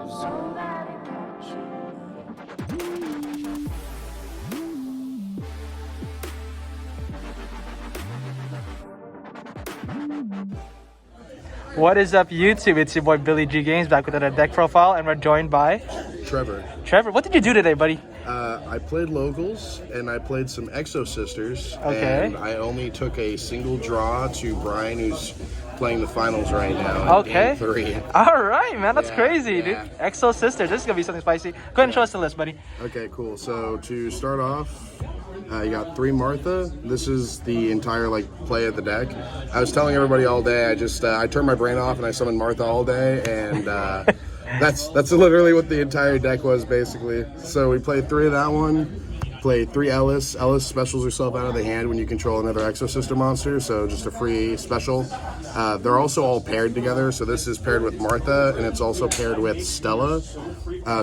What is up, YouTube? It's your boy Billy G Games back with another deck profile, and we're joined by Trevor. Trevor, what did you do today, buddy? I played locals and I played some Exosisters. Okay. And I only took a single draw to Brian, who's playing the finals right now. Okay. Game 3. All right, man. That's Yeah, crazy, yeah. dude. Exosister. This is gonna be something spicy. Go ahead and show us the list, buddy. Okay, cool. So to start off, you got 3 Martha. This is the entire play of the deck. I was telling everybody all day. I turned my brain off and I summoned Martha all day, and that's literally what the entire deck was basically. So we played 3 of that one. Played 3 Ellis. Ellis specials herself out of the hand when you control another Exosister monster, so just a free special. They're also all paired together, so this is paired with Martha, and it's also paired with Stella.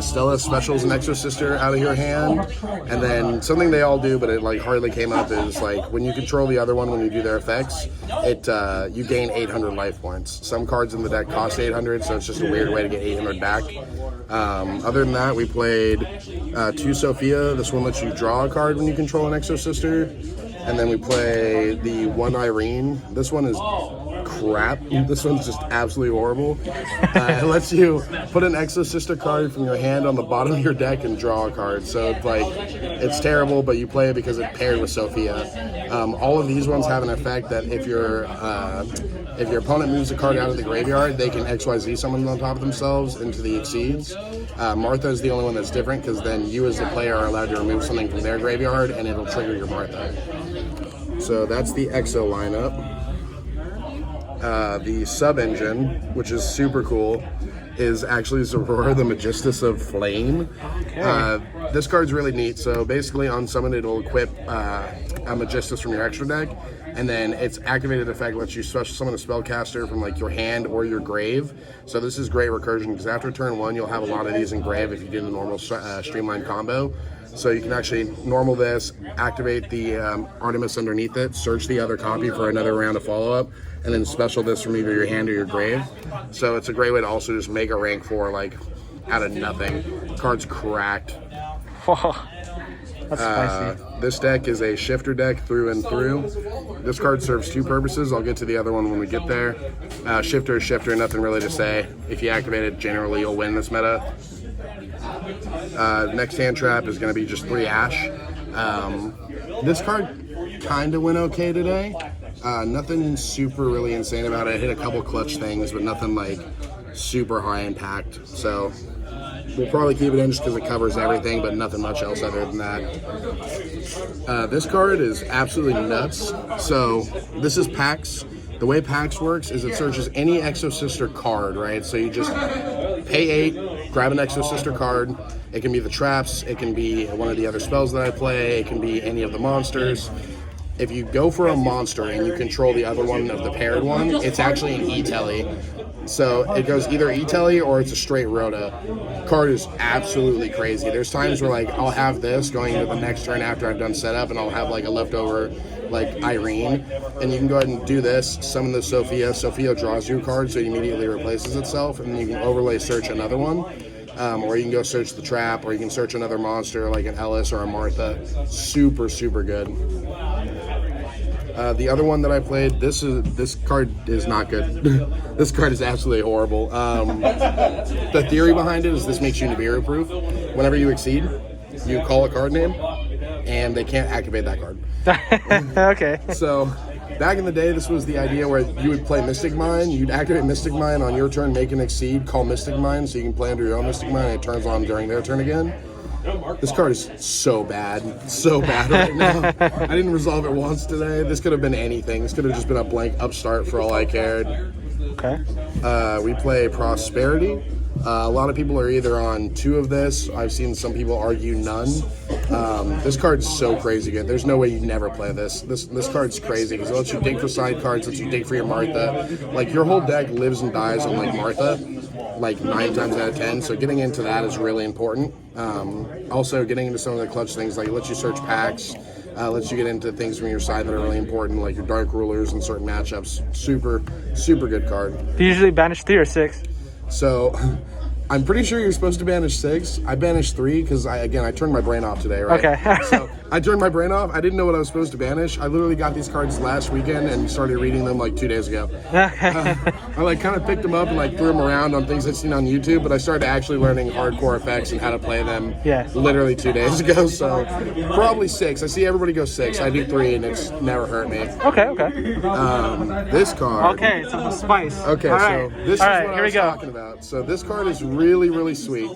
Stella specials an Exosister out of your hand, and then something they all do, but it hardly came up, is when you control the other one when you do their effects, you gain 800 life points. Some cards in the deck cost 800, so it's just a weird way to get 800 back. Other than that, we played 2 Sophia. This one lets you draw a card when you control an Exosister. And then we play the 1 Irene. This one is crap. This one's just absolutely horrible. It lets you put an Exosister card from your hand on the bottom of your deck and draw a card. So it's terrible, but you play it because it's paired with Sophia. All of these ones have an effect that if your opponent moves a card out of the graveyard, they can XYZ summon on top of themselves into the Exceeds. Martha is the only one that's different, because then you as the player are allowed to remove something from their graveyard and it'll trigger your Martha. So that's the Exo lineup. The sub-engine, which is super cool, is actually Zorora, the Magistus of Flame. Okay. This card's really neat. So basically on summon, it'll equip a Magistus from your extra deck, and then its activated effect lets you special summon a spellcaster from your hand or your grave. So this is great recursion, because after turn 1, you'll have a lot of these in grave if you do the normal streamlined combo. So you can actually normal this, activate the Artemis underneath it, search the other copy for another round of follow-up, and then special this from either your hand or your grave. So it's a great way to also just make a rank 4 out of nothing. Card's cracked. Whoa. That's spicy. This deck is a shifter deck through and through. This card serves 2 purposes. I'll get to the other one when we get there. Shifter is shifter, nothing really to say. If you activate it, generally you'll win this meta. Next hand trap is going to be just 3 Ash. This card kind of went okay today. Nothing super really insane about it. I hit a couple clutch things, but nothing super high impact. So we'll probably keep it in just because it covers everything, but nothing much else other than that. This card is absolutely nuts. So this is PAX. The way PAX works is it searches any Exosister card, right? So you just pay 8, grab an Exosister card. It can be the traps, it can be one of the other spells that I play, it can be any of the monsters. If you go for a monster and you control the other one of the paired one, it's actually an E-Telly. So it goes either E-Telly or it's a straight Rhoda. Card is absolutely crazy. There's times where I'll have this going into the next turn after I've done setup, and I'll have a leftover Irene, and you can go ahead and do this, summon the Sophia. Sophia draws you a card, so it immediately replaces itself, and then you can overlay search another one. Or you can go search the trap, or you can search another monster like an Ellis or a Martha. Super, super good. The other one that I played, this card is not good. This card is absolutely horrible. The theory behind it is this makes you Nibiru proof. Whenever you exceed, you call a card name, and they can't activate that card. Okay. So back in the day, this was the idea where you would play Mystic Mine, you'd activate Mystic Mine on your turn, make an exceed, call Mystic Mine, so you can play under your own Mystic Mine, and it turns on during their turn again. This card is so bad right now. I didn't resolve it once today. This could have been anything. This could have just been a blank upstart for all I cared. Okay. We play Prosperity. A lot of people are either on 2 of this. I've seen some people argue none. This card's so crazy good. There's no way you never play this. This card's crazy because it lets you dig for side cards, lets you dig for your Martha. Your whole deck lives and dies on Martha, 9 times out of 10. So getting into that is really important. Also getting into some of the clutch things, it lets you search packs, lets you get into things from your side that are really important, like your Dark Rulers in certain matchups. Super, super good card. Do you usually banish 3 or 6? So I'm pretty sure you're supposed to banish 6. I banished 3 because I turned my brain off today, right? Okay. So I turned my brain off. I didn't know what I was supposed to banish. I literally got these cards last weekend and started reading them like 2 days ago. I like kind of picked them up and like threw them around on things I'd seen on YouTube, but I started actually learning hardcore effects and how to play them literally 2 days ago. So probably 6. I see everybody go 6. I do 3 and it's never hurt me. Okay. This card. Okay, so the spice. Okay, All so right. this is All what right, I here we was go. talking about. So this card is really, really sweet.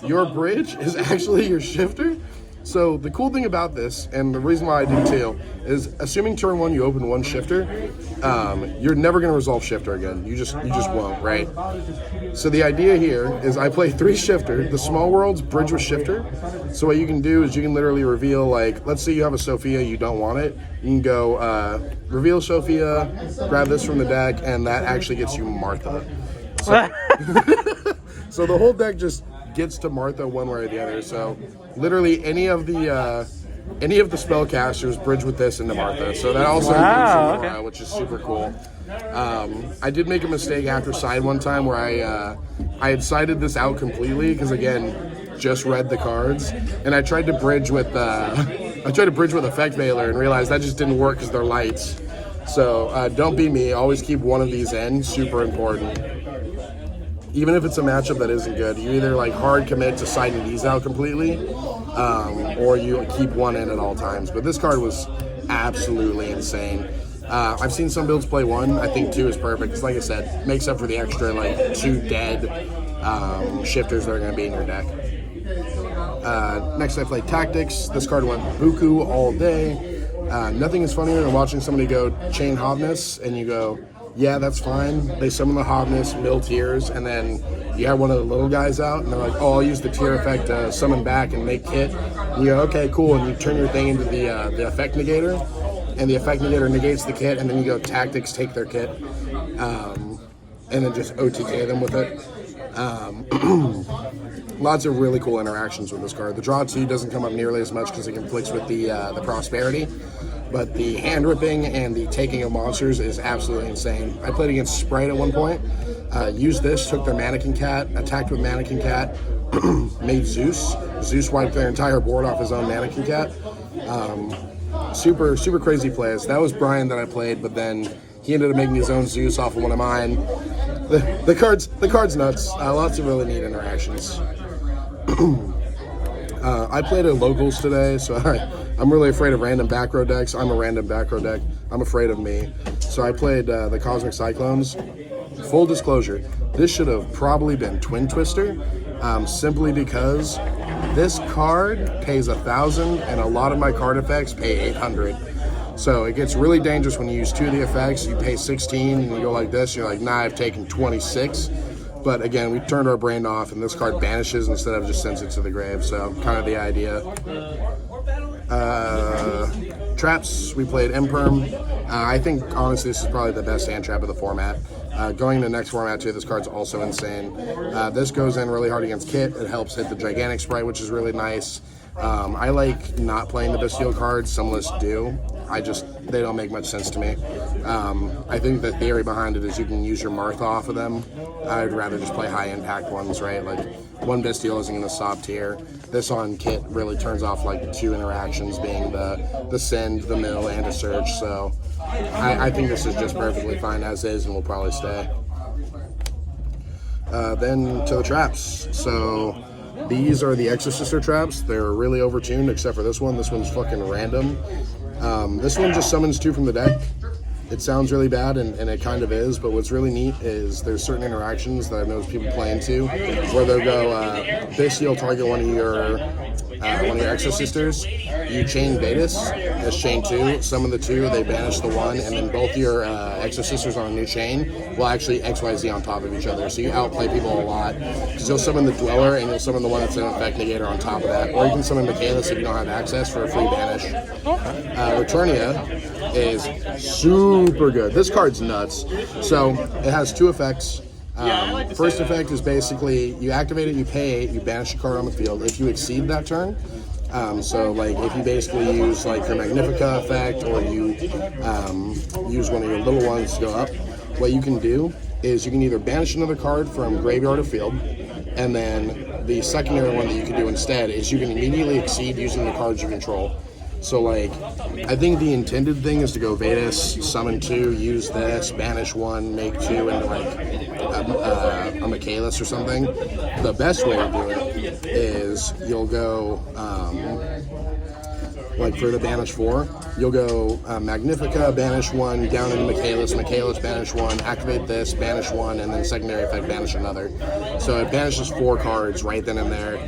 Your bridge is actually your shifter. So the cool thing about this, and the reason why I do too, is assuming turn 1 you open 1 shifter, you're never going to resolve shifter again. You just won't, right? So the idea here is I play 3 shifter. The small world's bridge with shifter. So what you can do is you can literally reveal, like, let's say you have a Sophia, you don't want it. You can go reveal Sophia, grab this from the deck, and that actually gets you Martha. So, so the whole deck just gets to Martha one way or the other. So literally any of the spellcasters bridge with this into Martha. So that also includes Aurora, which is super cool. I did make a mistake after side one time where I had sided this out completely because again, just read the cards, and I tried to bridge with Effect Veiler and realized that just didn't work because they're lights. So don't be me. Always keep one of these in. Super important. Even if it's a matchup that isn't good, you either like hard commit to siding these out completely, or you keep one in at all times. But this card was absolutely insane. I've seen some builds play 1. I think 2 is perfect. Because like I said, makes up for the extra like 2 dead shifters that are going to be in your deck. Next I played Tactics. This card went Buku all day. Nothing is funnier than watching somebody go Chain Hovness and you go, yeah, that's fine. They summon the Hovness, mill tears, and then you have one of the little guys out, and they're like, oh, I'll use the tear effect to summon back and make kit. And you go, okay, cool, and you turn your thing into the effect negator, and the effect negator negates the kit, and then you go Tactics, take their kit, and then just OTK them with it. Lots of really cool interactions with this card. The draw 2 doesn't come up nearly as much because it conflicts with the prosperity, but the hand ripping and the taking of monsters is absolutely insane. I played against Sprite at one point, used this, took their Mannequin Cat, attacked with Mannequin Cat, made Zeus. Zeus wiped their entire board off his own Mannequin Cat. Super crazy plays. That was Brian that I played, but then he ended up making his own Zeus off of one of mine. The card's nuts. Lots of really neat interactions. I played at locals today, so I'm really afraid of random back row decks. I'm a random back row deck. I'm afraid of me. So I played the Cosmic Cyclones. Full disclosure, this should have probably been Twin Twister, simply because this card pays 1,000 and a lot of my card effects pay 800. So it gets really dangerous when you use 2 of the effects. You pay 16 and you go like this. You're like, nah, I've taken 26. But again, we turned our brain off, and this card banishes instead of just sends it to the grave. So kind of the idea. Traps, we played Imperm. I think honestly this is probably the best hand trap of the format. Going to the next format too, this card's also insane. This goes in really hard against Kit. It helps hit the Gigantic Sprite, which is really nice. I like not playing the Bastille cards. Some lists do. They don't make much sense to me. I think the theory behind it is you can use your Martha off of them. I'd rather just play high impact ones, right? Like one Bastille isn't going to stop tier. This on Kit really turns off like 2 interactions, being the send, the mill, and a search. So I think this is just perfectly fine as is, and will probably stay. Then to the traps. So these are the Exosister traps. They're really overtuned except for this one. This one's fucking random. This one just summons 2 from the deck. It sounds really bad, and it kind of is, but what's really neat is there's certain interactions that I've noticed people play into where they'll go, Bastille target one of your Exosisters, you chain Vetus as chain 2, summon the 2, they banish the 1, and then both your Exosisters on a new chain will actually XYZ on top of each other, so you outplay people a lot, because you'll summon the Dweller, and you'll summon the one that's an Effect Negator on top of that, or you can summon Michaelis if you don't have access for a free banish. Returnia is super good. This card's nuts. So it has 2 effects. First effect is basically you activate it, you pay 8, you banish a card on the field. If you exceed that turn, so like if you basically use like your Magnifica effect, or you use one of your little ones to go up, what you can do is you can either banish another card from graveyard or field, and then the secondary one that you can do instead is you can immediately exceed using the cards you control. So, like, I think the intended thing is to go Vetus, summon 2, use this, banish 1, make 2 into, like, a Michaelis or something. The best way to do it is you'll go, like, for the banish 4, you'll go Magnifica, banish 1, down into Michaelis, Michaelis, banish 1, activate this, banish 1, and then secondary effect, banish another. So it banishes 4 cards right then and there.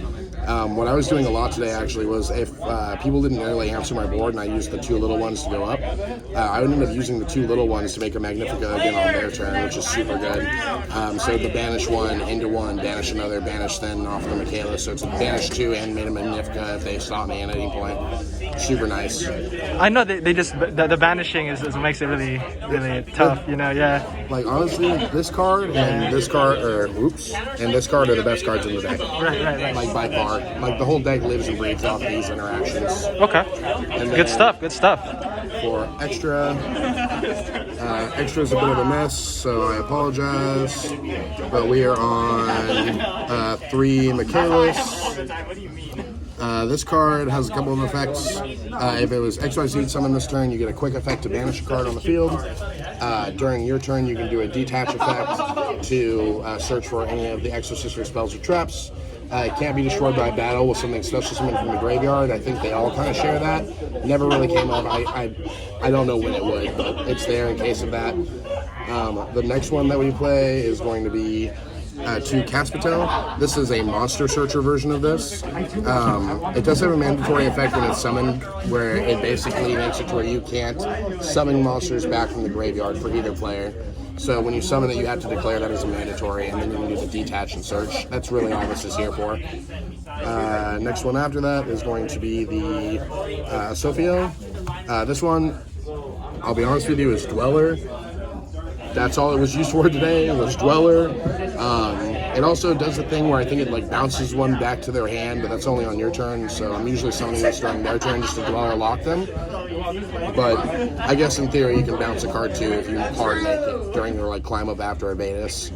What I was doing a lot today actually was if people didn't really answer my board and I used the 2 little ones to go up, I would end up using the 2 little ones to make a Magnifica again on their turn, which is super good. So the banish 1, into 1, banish another, banish then off the Michaelis. So it's a banish 2 and made a Magnifica if they stop me at any point. Super nice. I know they just the banishing is what makes it really tough, you know. Yeah. Like, honestly, this card and this card, and this card are the best cards in the deck. Right. Like, by far. Like, the whole deck lives and breathes off these interactions. Okay. And Good stuff. For extra, extra's a bit of a mess, so I apologize. But we are on 3 Michaelis. This card has a couple of effects. If it was XYZ summon this turn, you get a quick effect to banish a card on the field. During your turn, you can do a detach effect to search for any of the Exosister spells or traps. It can't be destroyed by battle with something special summoned from the graveyard. I think they all kind of share that. Never really came up. I don't know when it would, but it's there in case of that. The next one that we play is going to be 2 Caspitel. This is a monster searcher version of this. It does have a mandatory effect when it's summoned, where it basically makes it to where you can't summon monsters back from the graveyard for either player. So when you summon it, you have to declare that as a mandatory, and then you can do the detach and search. That's really all this is here for. Next one after that is going to be the Sophio. This one, I'll be honest with you, is Dweller. That's all it was used for today, was Dweller. It also does the thing where I think it like bounces one back to their hand, but that's only on your turn, so I'm usually summoning this during their turn just to Dweller lock them. But I guess in theory you can bounce a card too if you hard make it during your like climb up after a Vetus.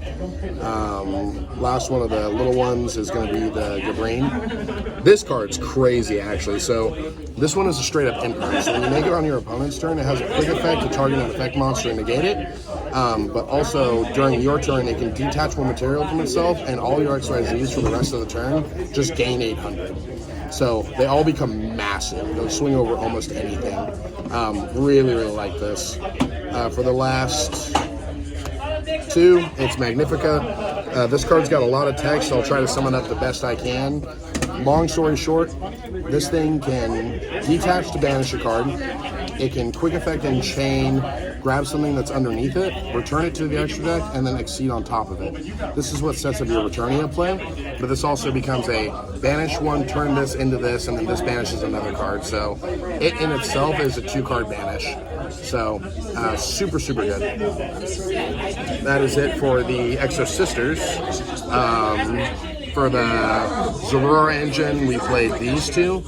Last one of the little ones is going to be the Gabrine. This card's crazy actually. So this one is a straight up imprint. So when you make it on your opponent's turn, it has a quick effect to target an effect monster and negate it. But also during your turn, it can detach one material from itself, and all your XYZs for the rest of the turn just gain 800. So they all become massive. They'll swing over almost anything. Really like this. For the last 2, it's Magnifica. This card's got a lot of text, so I'll try to sum it up the best I can. Long story short, this thing can detach to banish a card. It can quick effect and chain, grab something that's underneath it, return it to the extra deck, and then exceed on top of it. This is what sets up your Returnia play, but this also becomes a banish one, turn this into this, and then this banishes another card. So it in itself is a 2-card banish. So super good. That is it for the Exosisters. For the Zorora engine, we played these 2.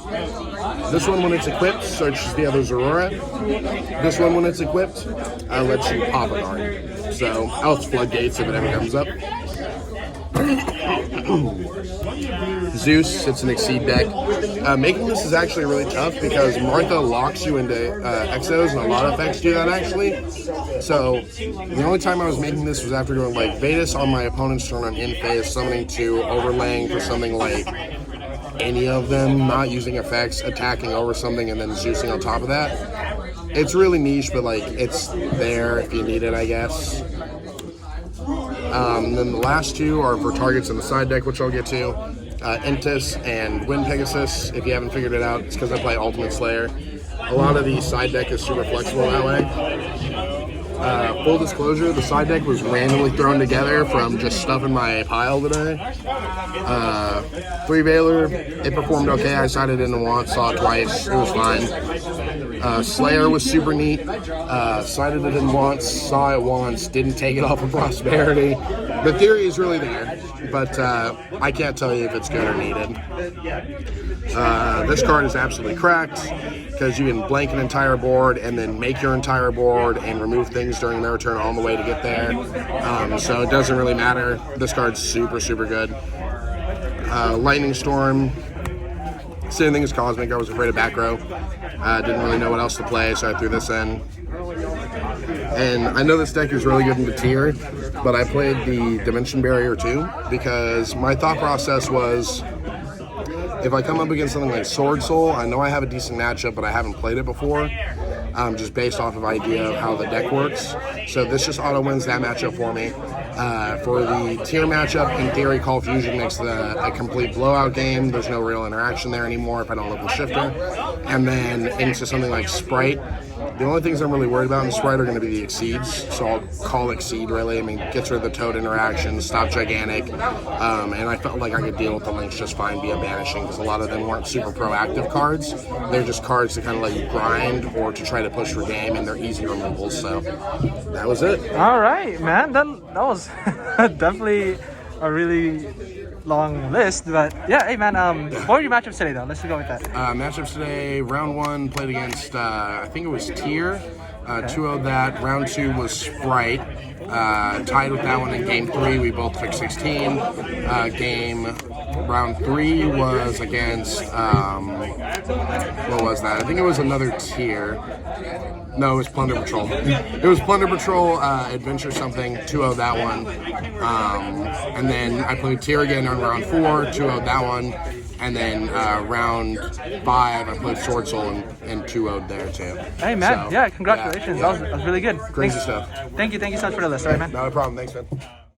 This one, when it's equipped, searches the other Zorora. This one, when it's equipped, lets you pop a card. So, else floodgates if it ever comes up. Zeus, it's an Exceed deck. Making this is actually really tough because Martha locks you into Exos, and a lot of effects do that actually. So the only time I was making this was after doing like Vetus on my opponent's turn on in phase, summoning 2, overlaying for something like any of them, not using effects, attacking over something, and then Zeusing on top of that. It's really niche, but like it's there if you need it, I guess. Then the last 2 are for targets in the side deck, which I'll get to. Entis and Wind Pegasus. If you haven't figured it out, it's because I play Ultimate Slayer. A lot of the side deck is super flexible that way. Full disclosure, the side deck was randomly thrown together from just stuff in my pile today. 3 Veiler, it performed okay. I decided I didn't want, saw it twice, it was fine. Slayer was super neat. Decided I didn't want, saw it once, didn't take it off of Prosperity. The theory is really there, but I can't tell you if it's good or needed. This card is absolutely cracked because you can blank an entire board and then make your entire board and remove things during their turn on the way to get there. So it doesn't really matter. This card's super, super good. Lightning Storm. Same thing as Cosmic. I was afraid of back row. Didn't really know what else to play, so I threw this in. And I know this deck is really good in the tier, but I played the Dimension Barrier too because my thought process was if I come up against something like Sword Soul, I know I have a decent matchup, but I haven't played it before, just based off of idea of how the deck works. So this just auto wins that matchup for me. For the tier matchup, in theory, Call Fusion makes a complete blowout game. There's no real interaction there anymore if I don't open Shifter. And then into something like Sprite. The only things I'm really worried about in Sprite are going to be the Exceeds, so I'll call Exceed really. I mean, gets rid of the Toad interaction, stop Gigantic, and I felt like I could deal with the links just fine via Banishing because a lot of them weren't super proactive cards. They're just cards to kind of let you grind or to try to push for game, and they're easy removals, so that was it. All right, man, that was definitely a really long list, but yeah, hey man, what are your matchups today though? Let's go with that. Matchups today, round 1 played against, I think it was Tier, 2-0'd that. Round 2 was Sprite, tied with that one in game 3, we both took 16. Round 3 was against, what was that? I think it was another Tier. No, it was Plunder Patrol. It was Plunder Patrol, Adventure something, 2-0 that one. And then I played Tier again on round 4, 2-0 that one. And then round 5, I played Sword Soul and 2-0'd there too. Hey man, so, yeah, congratulations. Yeah. That was really good. Crazy stuff. Thank you so much for the list, all right man? No problem, thanks man.